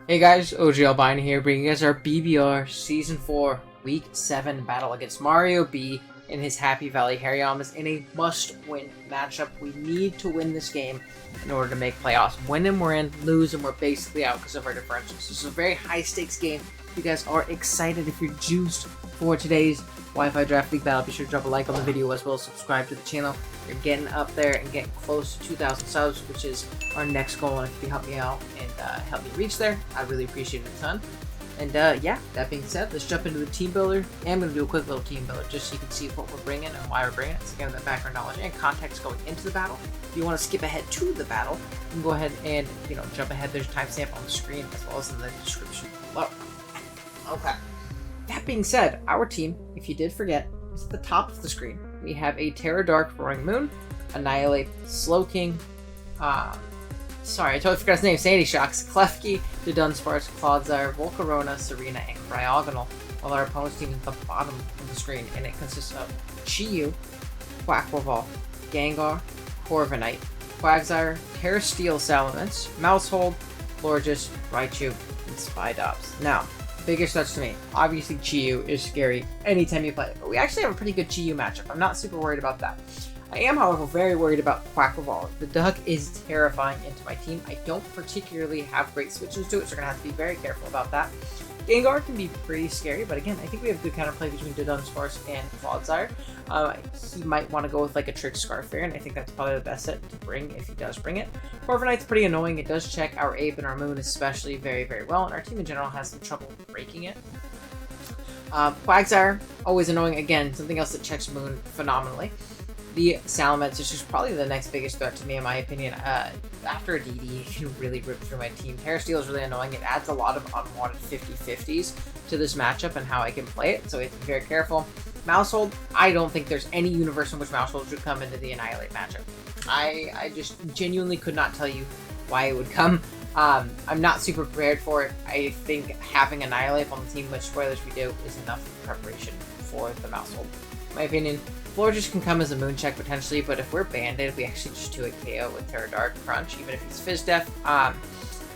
Hey guys, OG Albino here, bringing you guys our BBR Season 4 Week 7 battle against Mario B and his Happy Valley Harryams in a must-win matchup. We need to win this game in order to make playoffs. Win and we're in, lose and we're basically out because of our differentials. This is a very high-stakes game. If you guys are excited, if you're juiced for today's Wi-Fi Draft League battle, be sure to drop a like on the video as well as subscribe to the channel. You're getting up there and getting close to 2,000 subs, which is our next goal. And if you help me out and help me reach there, I really appreciate it a ton. And yeah, that being said, let's jump into the team builder. I'm going to do a quick little team builder just so you can see what we're bringing and why we're bringing it. So again, that background knowledge and context going into the battle. If you want to skip ahead to the battle, you can go ahead and jump ahead. There's a timestamp on the screen as well as in the description below. Okay. That being said, our team, if you did forget, is at the top of the screen. We have a Terra Dark Roaring Moon, Annihilate, Slowking, sorry, I totally forgot his name, Sandy Shocks, Klefki, the Dunsparce, Clodsire, Volcarona, Serena, and Cryogonal, while our opponent's team is at the bottom of the screen, and it consists of Chi-Yu, Quaquaval, Gengar, Corviknight, Quagsire, Terra Steel Salamence, Mousehold, Florges, Raichu, and Spidops. Now, biggest touch to me. Obviously, Chi-Yu is scary anytime you play it, but we actually have a pretty good Chi-Yu matchup. I'm not super worried about that. I am, however, very worried about Quaquaval. The duck is terrifying into my team. I don't particularly have great switches to it, so we're going to have to be very careful about that. Gengar can be pretty scary, but again, I think we have good counterplay between Dunsparce and Clodsire. He might want to go with like a Trick Scarfair, and I think that's probably the best set to bring if he does bring it. Corviknight's pretty annoying. It does check our Ape and our Moon especially very, very well, and our team in general has some trouble breaking it. Quagsire, always annoying. Again, something else that checks Moon phenomenally. The Salamence is just probably the next biggest threat to me, in my opinion. After a DD, it can really rip through my team. Terra Steel is really annoying. It adds a lot of unwanted 50-50s to this matchup and how I can play it, so we have to be very careful. Mousehold, I don't think there's any universe in which Mousehold should come into the Annihilate matchup. I just genuinely could not tell you why it would come. I'm not super prepared for it. I think having Annihilate on the team, which spoilers we do, is enough preparation for the Mousehold. In my opinion, Florges can come as a moon check potentially, but if we're banded, we actually just do a KO with Terra Dark Crunch, even if he's Fizz Def.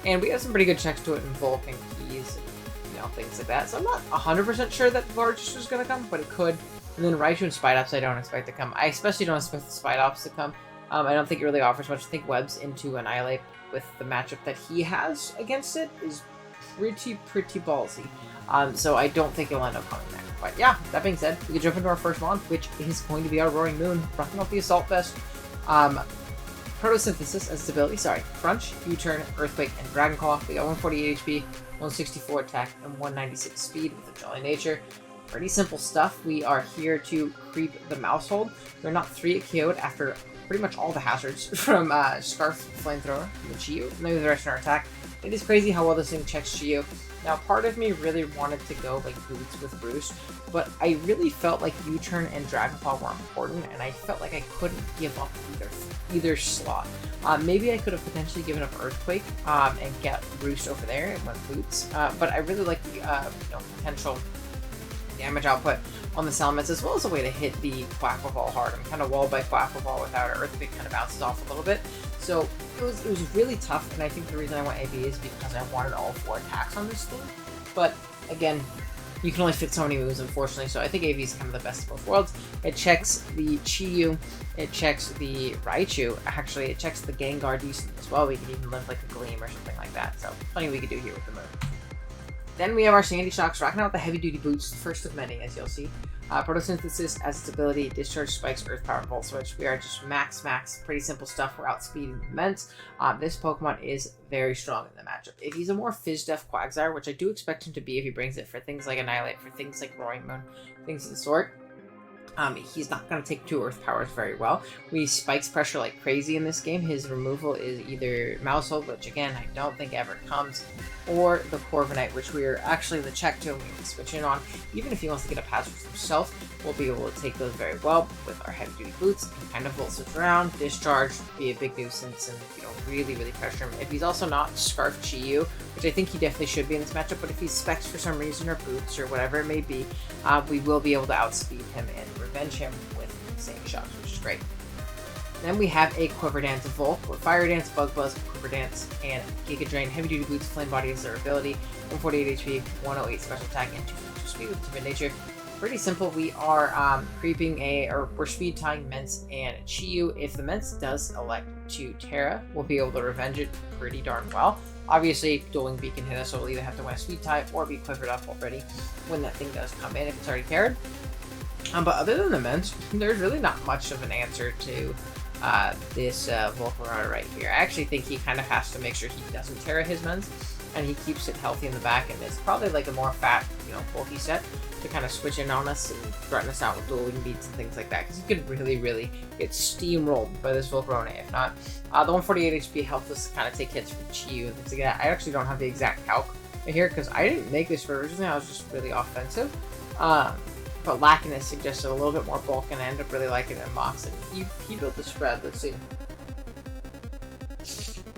And we have some pretty good checks to it in Volk and Keys, and things like that. So I'm not 100% sure that Florges is going to come, but it could. And then Raichu and Spidops I don't expect to come. I especially don't expect the Spidops to come. I don't think it really offers much. I think Webs into Annihilate with the matchup that he has against it is pretty ballsy. So I don't think it'll end up coming there. But yeah, that being said, we can jump into our first one, which is going to be our Roaring Moon, rocking off the Assault Vest. Photosynthesis as stability, Crunch, U-Turn, Earthquake, and Dragon Claw. We got 148 HP, 164 attack, and 196 speed with a Jolly Nature. Pretty simple stuff. We are here to creep the Mousehold. We're not 3 KO'd after pretty much all the hazards from Scarf, Flamethrower, and the Chi-Yu, and maybe the rest of our attack. It is crazy how well this thing checks Chi-Yu. Now, part of me really wanted to go like Boots with Roost, but I really felt like U-Turn and Dragon Claw were important, and I felt like I couldn't give up either slot. Maybe I could have potentially given up Earthquake and get Roost over there and went Boots, but I really like the potential damage output on the Salamence, as well as a way to hit the Quaquaval hard. I'm kind of walled by Quaquaval without it. Earthquake kind of bounces off a little bit. So it was really tough, and I think the reason I went AB is because I wanted all 4 attacks on this thing. But again, you can only fit so many moves, unfortunately, so I think AB is kind of the best of both worlds. It checks the Chi-Yu, it checks the Raichu, actually it checks the Gengar decent as well. We could even live like a Gleam or something like that, so plenty we could do here with the move. Then we have our Sandy Shocks, rocking out the heavy-duty boots, the first of many, as you'll see. Photosynthesis as its ability, Discharge, Spikes, Earth Power, Volt Switch. We are just max, pretty simple stuff. We're outspeeding the Immense. This Pokemon is very strong in the matchup. If he's a more Fizz-Def Quagsire, which I do expect him to be if he brings it for things like Annihilate, for things like Roaring Moon, things of the sort, he's not going to take 2 Earth Powers very well. We Spikes pressure like crazy in this game. His removal is either Mousehold, which again, I don't think ever comes, or the Corviknight, which we are actually the check to and we can switch in on. Even if he wants to get up hazards himself, we'll be able to take those very well with our heavy-duty boots and kind of Volt Switch around, Discharge, be a big nuisance, and really pressure him. If he's also not Scarf Chi-Yu, which I think he definitely should be in this matchup, but if he's Specs for some reason or Boots or whatever it may be, we will be able to outspeed him and revenge him with Sandy Shocks, which is great. Then we have a Quiver Dance Volk with Fire Dance, Bug Buzz, Quiver Dance, and Giga Drain. Heavy Duty Boots, Flame Body is their ability. 148 HP, 108 special attack, and 2 speed with Timid Nature. Pretty simple. We are creeping we're speed tying Mence and Chiyu. If the Mence does elect to Terra, we'll be able to revenge it pretty darn well. Obviously, Dueling Beak can hit us, so we'll either have to win a speed tie or be quivered up already when that thing does come in if it's already Terra'd. But other than the Mence, there's really not much of an answer to this Volcarona right here. I actually think he kind of has to make sure he doesn't Terra his Mence, and he keeps it healthy in the back, and it's probably like a more fat, bulky set to kind of switch in on us and threaten us out with dueling beats and things like that, because you could really, really get steamrolled by this Volcarona if not. The 148 HP helps us kind of take hits from Chiyu and things like that. I actually don't have the exact calc here, because I didn't make this for originally, I was just really offensive. But Lackiness suggested a little bit more bulk, and I ended up really liking it in Mox, and he built the spread. Let's see.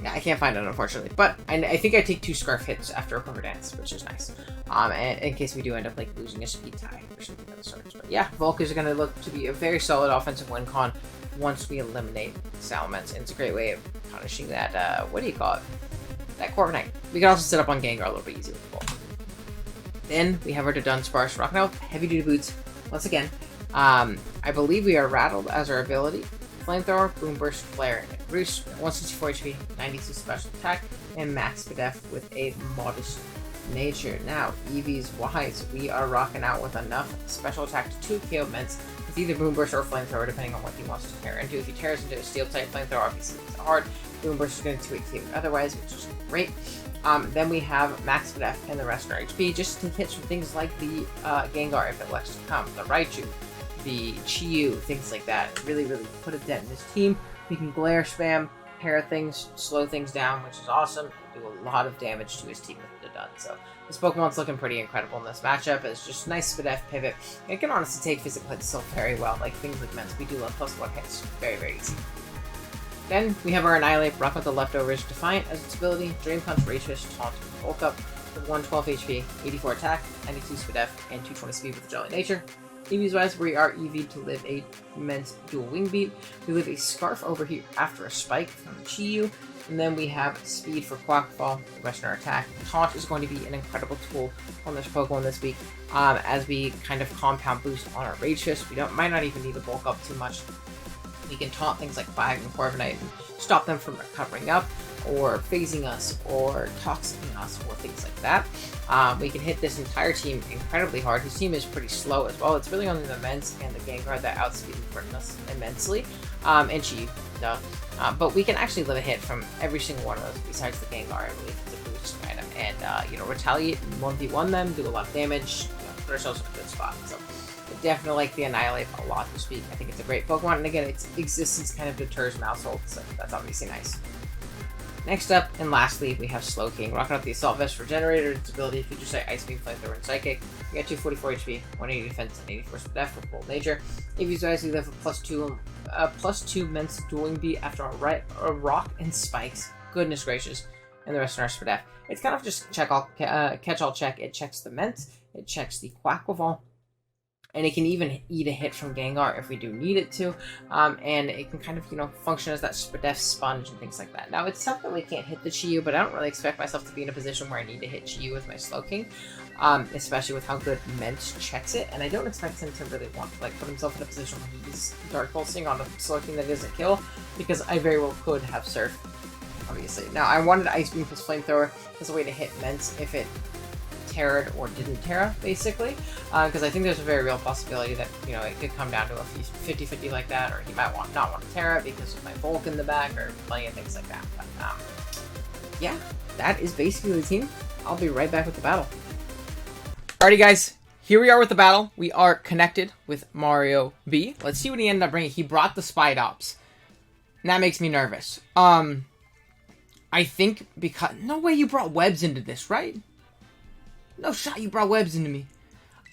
Yeah, I can't find it, unfortunately. But I think I take 2 Scarf hits after a Quiver Dance, which is nice. And in case we do end up like losing a speed tie or something of the sort. But yeah, Volk is going to look to be a very solid offensive win con once we eliminate Salamence. And it's a great way of punishing that, what do you call it? That Corviknight. We can also set up on Gengar a little bit easier with Volk. Then we have our Dunsparce rocking out with Heavy Duty Boots once again. I believe we are Rattled as our ability. Flamethrower, Boom Burst, Flare, and Roost. 164 HP, 92 special attack, and Max Def with a modest nature. Now, Eevee's wise. We are rocking out with enough special attack to 2 KO Mence with either Boom Burst or Flamethrower, depending on what he wants to tear into. If he tears into a Steel type Flamethrower, obviously it's hard. Boom Burst is going to 2-8 KO otherwise, which is great. Then we have Max Def and the rest of our HP, just to take hits from things like the Gengar if it elects to come, the Raichu, the Chiyu, things like that. Really, really put a dent in this team. We can glare spam, pair things, slow things down, which is awesome. Do a lot of damage to his team with the Dun. So this Pokemon's looking pretty incredible in this matchup. It's just nice Spadef pivot. It can honestly take physical hits so very well, like things like Mence. We do love +1 hits. Very, very easy. Then we have our Annihilate, rock with the leftovers, Defiant as its ability, Dream Punch, Rage Fist, Taunt, and Bulk Up with 112 HP, 84 attack, 92 Spadef, and 220 speed with Jolly Nature. Eevee's wise, we are Eevee to live a Mence dual wing beat. We live a Scarf over here after a Spike from Chiyu. And then we have Speed for Quackball, Western attack. Taunt is going to be an incredible tool on this Pokemon this week, as we kind of compound boost on our Rage Fist. We might not even need to bulk up too much. We can taunt things like Flag and Corviknight and stop them from recovering up, or phasing us, or toxicking us, or things like that. We can hit this entire team incredibly hard. His team is pretty slow as well. It's really only the Mence and the Gengar that outspeed and threaten us immensely. And Chiyu, no. But we can actually live a hit from every single one of those besides the Gengar, I believe. It's a boost item. And, retaliate and 1v1 them, do a lot of damage, put ourselves in a good spot. So I definitely like the Annihilate a lot this week. I think it's a great Pokemon. And again, its existence kind of deters Mousehold, so that's obviously nice. Next up, and lastly, we have Slowking. Rocking out the Assault Vest for Generator. Its ability features like Ice Beam, Flamethrower, and Psychic. We got 244 HP, 180 defense, and 84 def with Bold Nature. Eevee's Eyes, we live a +2 Mence dueling beat after a Rock and Spikes. Goodness gracious. And the rest of our Spadef. It's kind of just catch-all check. It checks the Mence, it checks the Quackball, and it can even eat a hit from Gengar if we do need it to. And it can kind of, function as that Spadef sponge and things like that. Now, it's tough that we can't hit the Chiyu, but I don't really expect myself to be in a position where I need to hit Chiyu with my Slowking. Especially with how good Mence checks it. And I don't expect him to really want to, put himself in a position where he's Dark Pulsing on a Slowking that doesn't kill, because I very well could have Surf, obviously. Now, I wanted Ice Beam plus Flamethrower as a way to hit Mence if it Terra'd or didn't Terra, basically, because I think there's a very real possibility that, it could come down to a 50-50 like that, or he might not want to Terra because of my Volk in the back, or plenty of things like that. But, yeah, that is basically the team. I'll be right back with the battle. Alrighty, guys, here we are with the battle. We are connected with Mario B. Let's see what he ended up bringing. He brought the Spidops, and that makes me nervous. I think because... No way you brought webs into this, right? No shot you brought webs into me.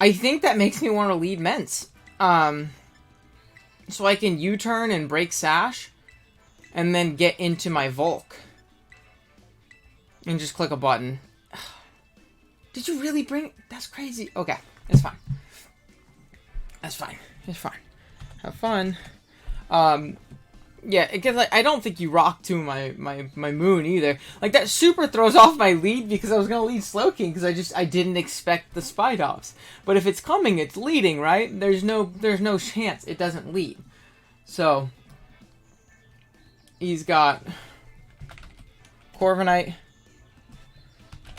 I think that makes me want to lead Mence. So I can U-turn and break Sash, and then get into my Volk. And just click a button. Did you really bring... That's crazy. Okay, it's fine. That's fine. It's fine. Have fun. Yeah, because I don't think you rock to my moon either. Like, that super throws off my lead because I was going to lead Slowking because I didn't expect the Spite Ops. But if it's coming, it's leading, right? There's no chance it doesn't lead. So, he's got Corviknight,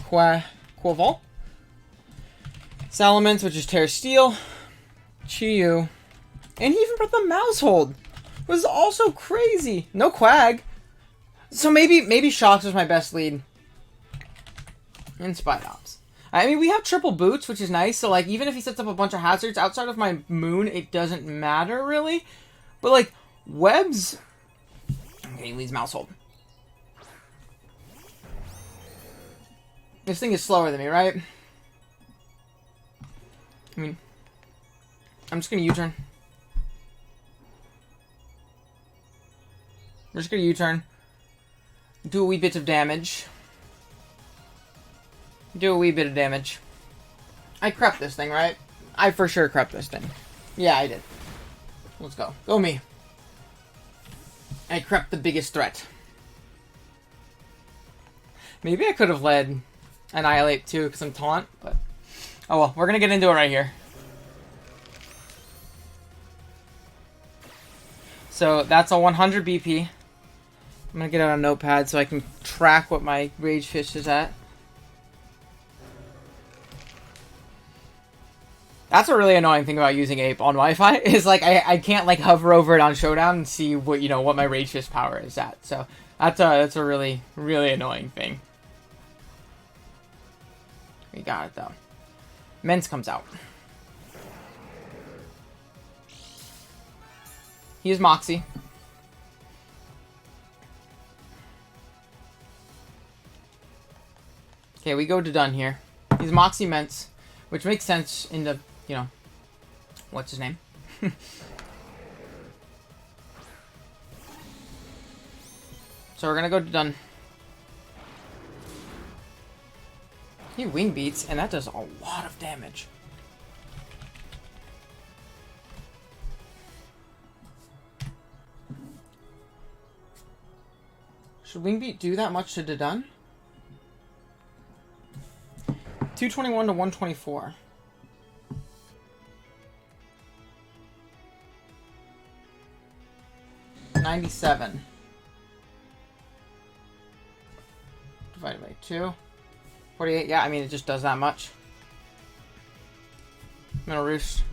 Quaval, Salamence, which is Terra Steel, Chi-Yu, and he even brought the Mousehold. Was also crazy. No Quag. So maybe Shocks was my best lead in Spite Ops. I mean, we have triple boots, which is nice. So, like, even if he sets up a bunch of hazards outside of my moon, it doesn't matter, really. But, like, webs... Okay, he leads Mousehold. This thing is slower than me, right? I mean, I'm just going to U-turn. We're just going to U-turn. Do a wee bit of damage. Do a wee bit of damage. I crept this thing, right? I for sure crept this thing. Yeah, I did. Let's go. Go me. I crept the biggest threat. Maybe I could have led Annihilate too, because I'm taunt, but... Oh well, we're going to get into it right here. So, that's a 100 BP. I'm going to get out a notepad so I can track what my Rage Fish is at. That's a really annoying thing about using Ape on Wi-Fi, is like I can't like hover over it on Showdown and see what, you know, what my Rage Fish power is at. So that's a really, really annoying thing. We got it though. Mence comes out. He is Moxie. Okay, we go to done here. He's Moxie Mence, which makes sense in the, you know, what's his name? So we're gonna go to done. He wing beats, and that does a lot of damage. Should wing beat do that much to done? 221 to 124. $97. Divided by 2. 48, yeah, I mean, it just does that much. Middle Roost.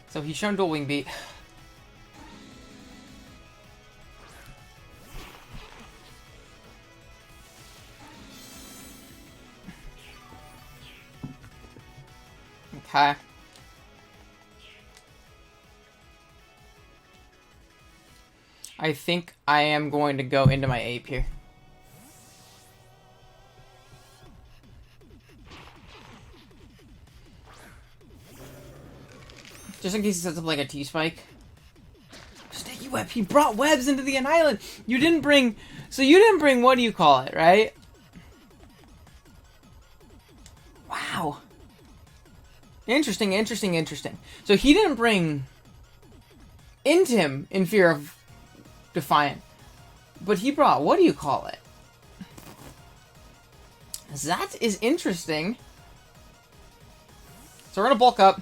So he's shown dual wing beat. Okay. I think I am going to go into my Ape here. Just in case he sets up like a T-Spike. Sticky Web, he brought webs into the island. You didn't bring... So you didn't bring, what do you call it, right? Wow. Interesting, interesting, interesting. So he didn't bring Intim in Fear of Defiant. But he brought, what do you call it? That is interesting. So we're going to bulk up.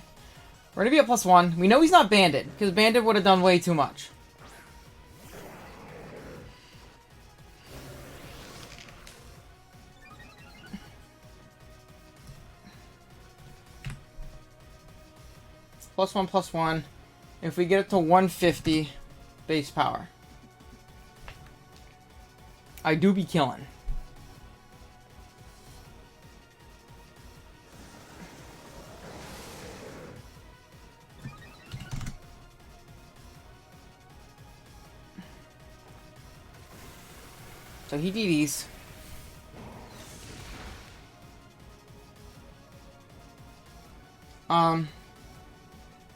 We're going to be at +1. We know he's not Banded, because Banded would have done way too much. +1, +1. If we get it to 150 base power, I do be killing. So he DDs.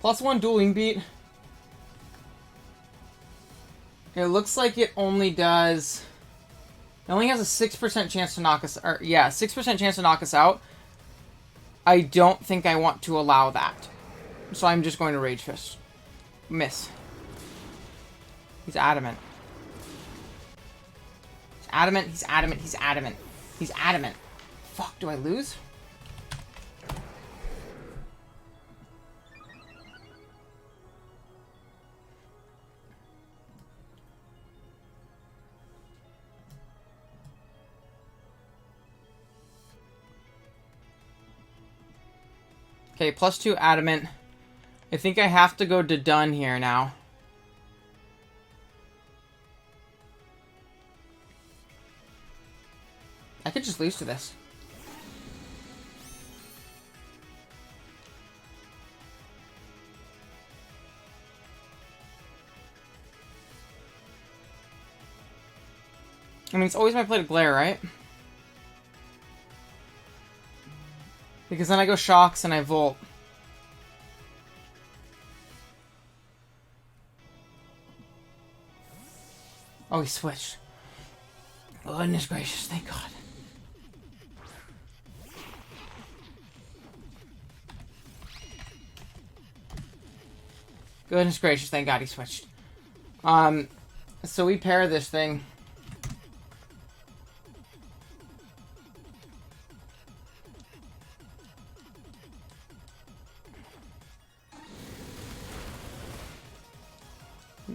+1 dueling beat. It looks like it only does... It only has a 6% chance to knock us... Or, yeah, 6% chance to knock us out. I don't think I want to allow that. So I'm just going to Rage Fist. Miss. He's adamant. He's adamant, he's adamant, he's adamant. He's adamant. Fuck, do I lose? Okay, +2 adamant. I think I have to go to done here now. I could just lose to this. I mean, it's always my play to glare, right? Because then I go shocks and I volt. Oh, he switched. Goodness gracious, thank God. Goodness gracious, thank God he switched. So we pair this thing.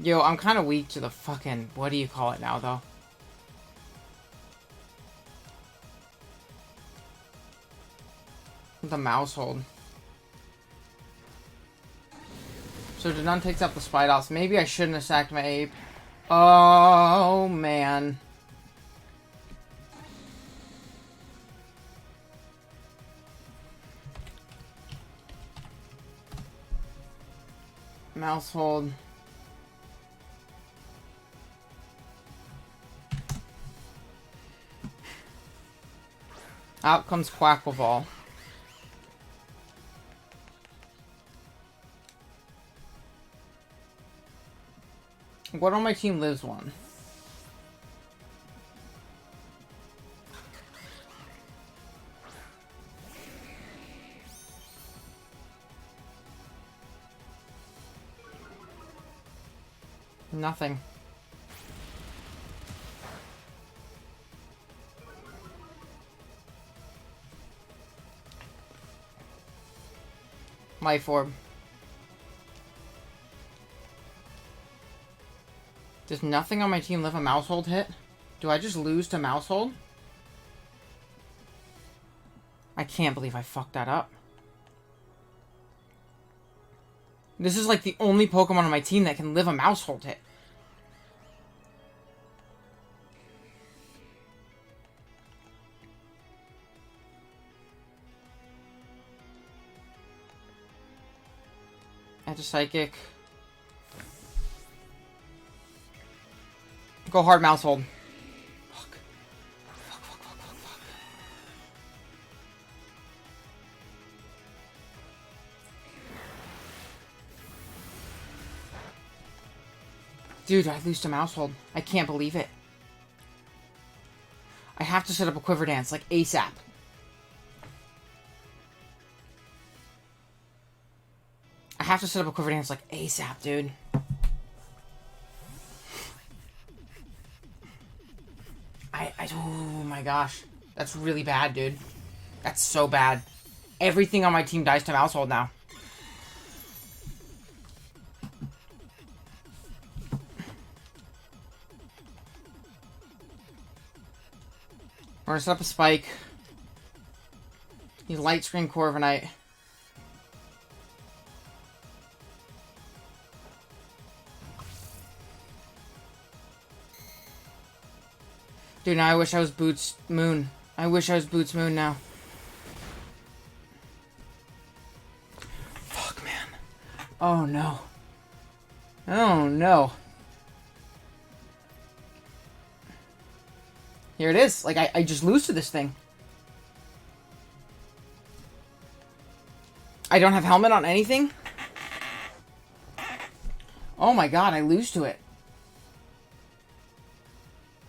Yo, I'm kind of weak to the fucking... What do you call it now, though? The mouse hold. So Danon takes up the Spidos. Maybe I shouldn't have sacked my ape. Oh, man. Mouse hold. Out comes Quackleval. What on my team lives one? Nothing. Life orb. Does nothing on my team live a mouse hold hit? Do I just lose to mouse hold? I can't believe I fucked that up. This is like the only Pokemon on my team that can live a mouse hold hit. Edge Psychic. Go hard mouse hold. Fuck. Fuck, fuck, fuck, fuck, fuck. Dude, I lose to mouse hold. I can't believe it. I have to set up a Quiver Dance, like ASAP. I have to set up a Quiver Dance, like ASAP, dude. Oh my gosh. That's really bad, dude. That's so bad. Everything on my team dies to mouse hold now. We're gonna set up a spike. He's Light Screen Corviknight. Dude, now I wish I was Boots Moon. I wish I was Boots Moon now. Fuck, man. Oh, no. Oh, no. Here it is. Like, I just lose to this thing. I don't have helmet on anything? Oh my god, I lose to it.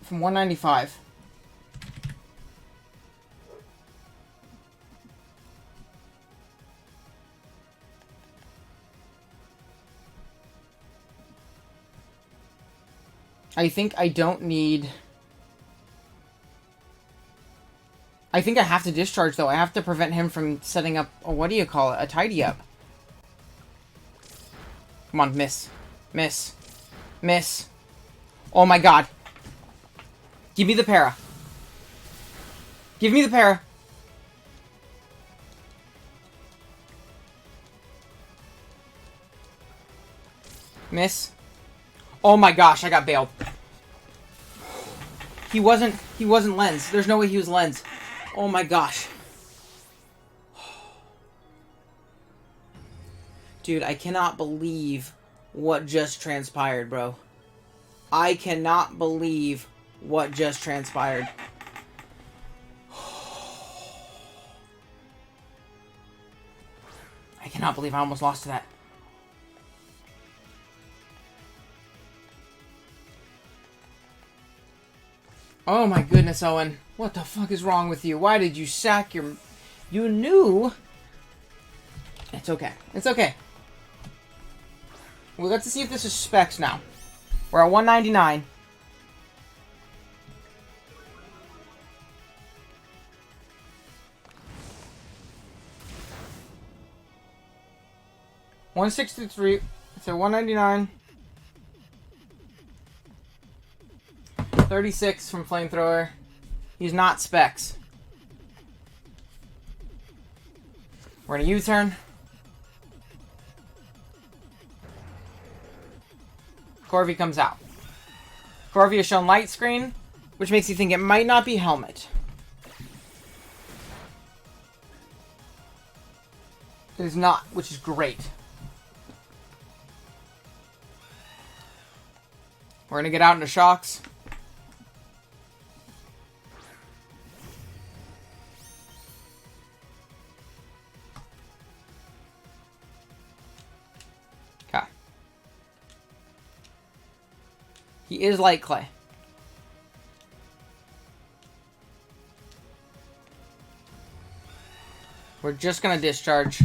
From 195. I think I don't need... I think I have to discharge, though. I have to prevent him from setting up a, what do you call it? A tidy up. Come on, miss. Miss. Miss. Oh my god. Give me the para. Give me the para. Miss. Oh my gosh, I got bailed. He wasn't lens. There's no way he was lens. Oh my gosh. Dude, I cannot believe what just transpired, bro. I cannot believe what just transpired. I cannot believe I almost lost to that. Oh my goodness, Owen. What the fuck is wrong with you? Why did you sack your... You knew... It's okay. It's okay. We'll get to see if this is specs now. We're at 199. $163. So 199. 36 from Flamethrower. He's not specs. We're in a U-turn. Corvi comes out. Corvi has shown light screen, which makes you think it might not be helmet. It is not, which is great. We're gonna get out into shocks. Okay. He is light clay. We're just gonna discharge.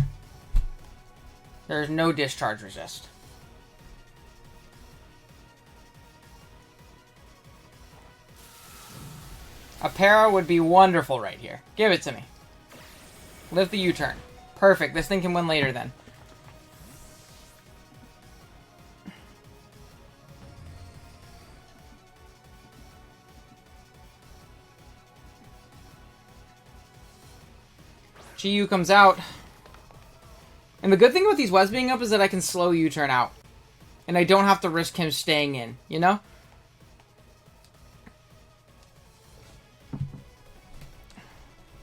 There's no discharge resist. A para would be wonderful right here. Give it to me. Lift the U-turn. Perfect. This thing can win later then. GU comes out. And the good thing about these webs being up is that I can slow U-turn out. And I don't have to risk him staying in, you know?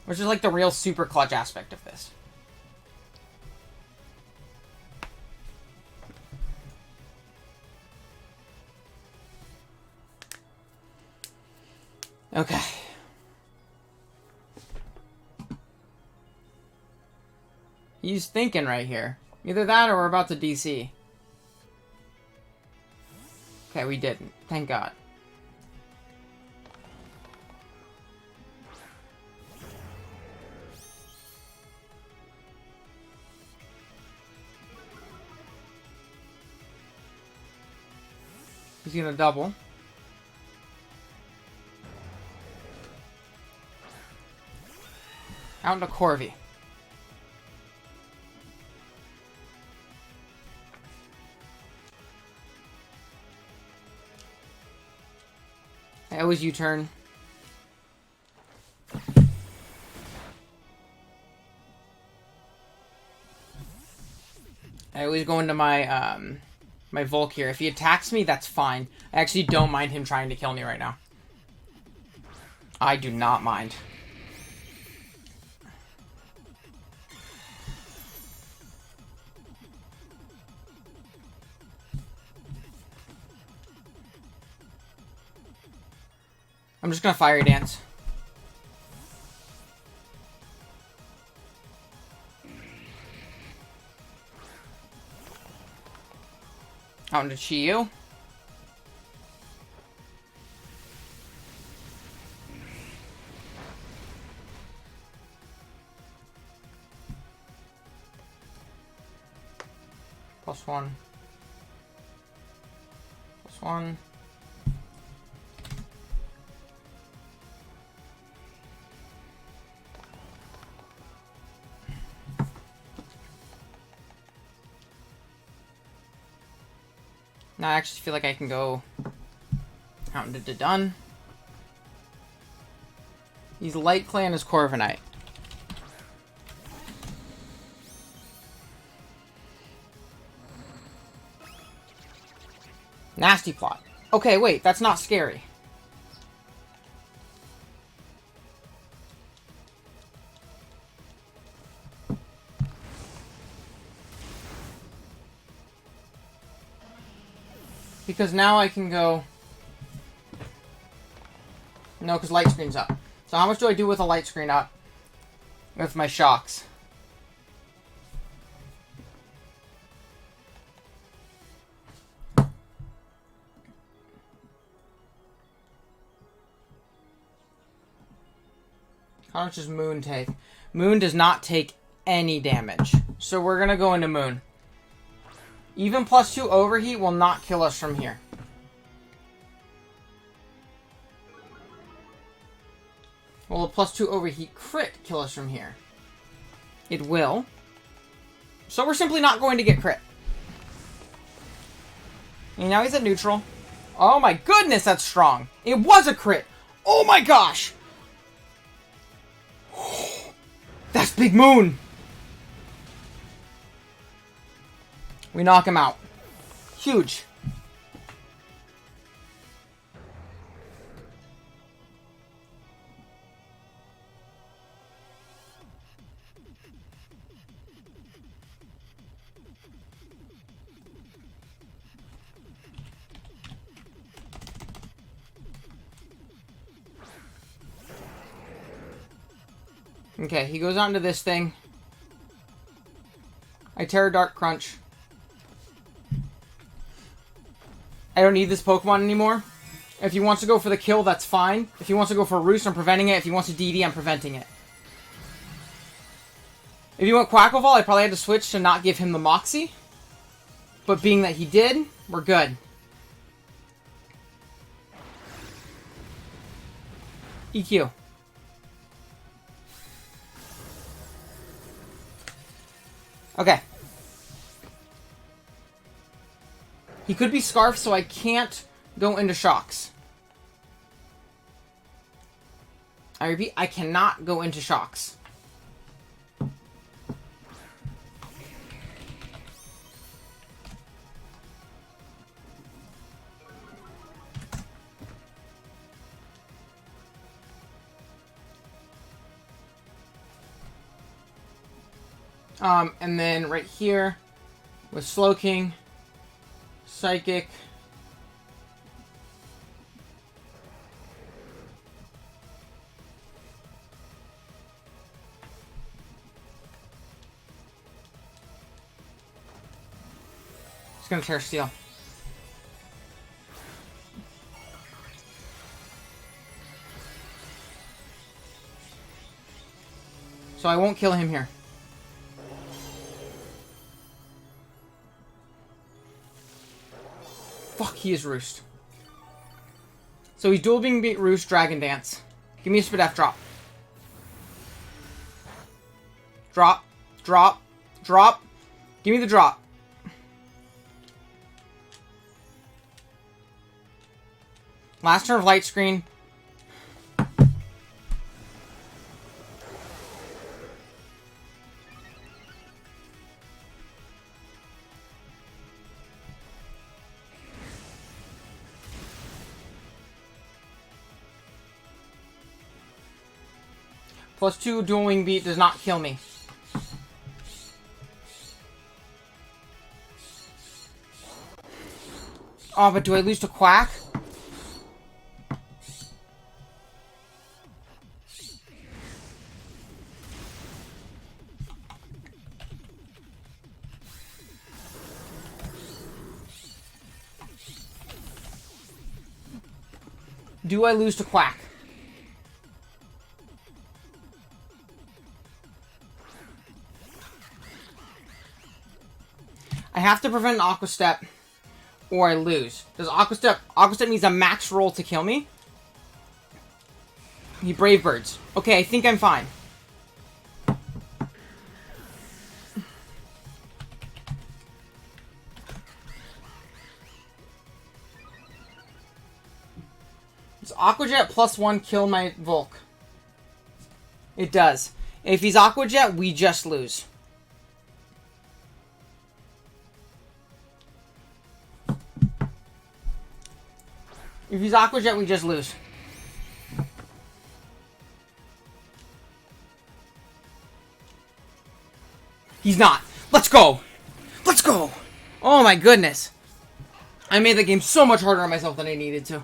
Which is like the real super clutch aspect of this. Okay. He's thinking right here. Either that or we're about to DC. Okay, we didn't. Thank God. He's gonna double. Out into Corvi. I always U-turn. I always go into my my Volk here. If he attacks me, that's fine. I actually don't mind him trying to kill me right now. I do not mind. I'm just gonna fire dance. Out into Chiyu. +1. +1. Now I actually feel like I can go out into Dun. He's Light Clay and his Corviknight. Nasty Plot. Okay, wait, that's not scary. Because now I can go... No, because light screen's up. So how much do I do with a light screen up? With my shocks. How much does Moon take? Moon does not take any damage. So we're going to go into Moon. Even +2 overheat will not kill us from here. Will a +2 overheat crit kill us from here? It will. So we're simply not going to get crit. And now he's at neutral. Oh my goodness, that's strong. It was a crit. Oh my gosh. That's Big Moon. We knock him out. Huge. Okay, he goes on to this thing. I Terra Dark Crunch. I don't need this Pokemon anymore. If he wants to go for the kill, that's fine. If he wants to go for Roost, I'm preventing it. If he wants to DD, I'm preventing it. If he went Quackleval, I probably had to switch to not give him the Moxie. But being that he did, we're good. EQ. Okay. He could be Scarfed, so I can't go into Shocks. I repeat, I cannot go into Shocks. And then right here with Slowking, Psychic. It's gonna Terra Steel. So I won't kill him here. Fuck, he is Roost. So he's dual being beat Roost, Dragon Dance. Give me a Spadef drop. Drop. Drop. Drop. Give me the drop. Last turn of Light Screen. +2 dual wing beat does not kill me. Oh, but do I lose to Quack? Do I lose to Quack? I have to prevent an Aqua Step, or I lose. Does Aqua Step needs a max roll to kill me? He Brave Birds. Okay, I think I'm fine. Aqua Jet +1 kill my Volk? It does. If he's Aqua Jet, we just lose. If he's Aqua Jet, we just lose. He's not. Let's go. Let's go. Oh my goodness. I made the game so much harder on myself than I needed to.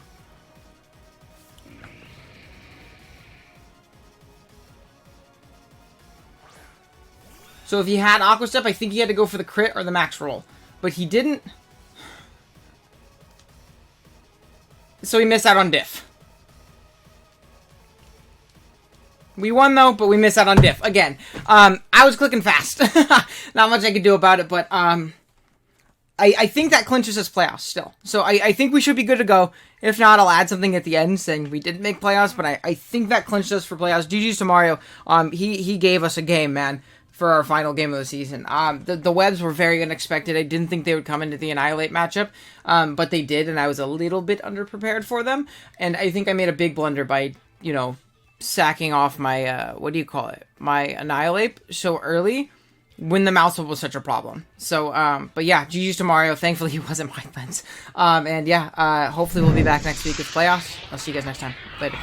So if he had Aqua Step, I think he had to go for the crit or the max roll. But he didn't. So he missed out on diff. We won though, but we missed out on diff. Again, I was clicking fast. Not much I could do about it, but I think that clinches us playoffs still. So I think we should be good to go. If not, I'll add something at the end saying we didn't make playoffs, but I think that clinched us for playoffs. GG's to Mario. He gave us a game, man, for our final game of the season. The webs were very unexpected. I didn't think they would come into the Annihilate matchup, but they did, and I was a little bit underprepared for them. And I think I made a big blunder by, you know, sacking off my, what do you call it? My Annihilate so early when the mouse was such a problem. So, but yeah, GG's to Mario. Thankfully, he wasn't my lens. And yeah, hopefully we'll be back next week with playoffs. I'll see you guys next time. Later.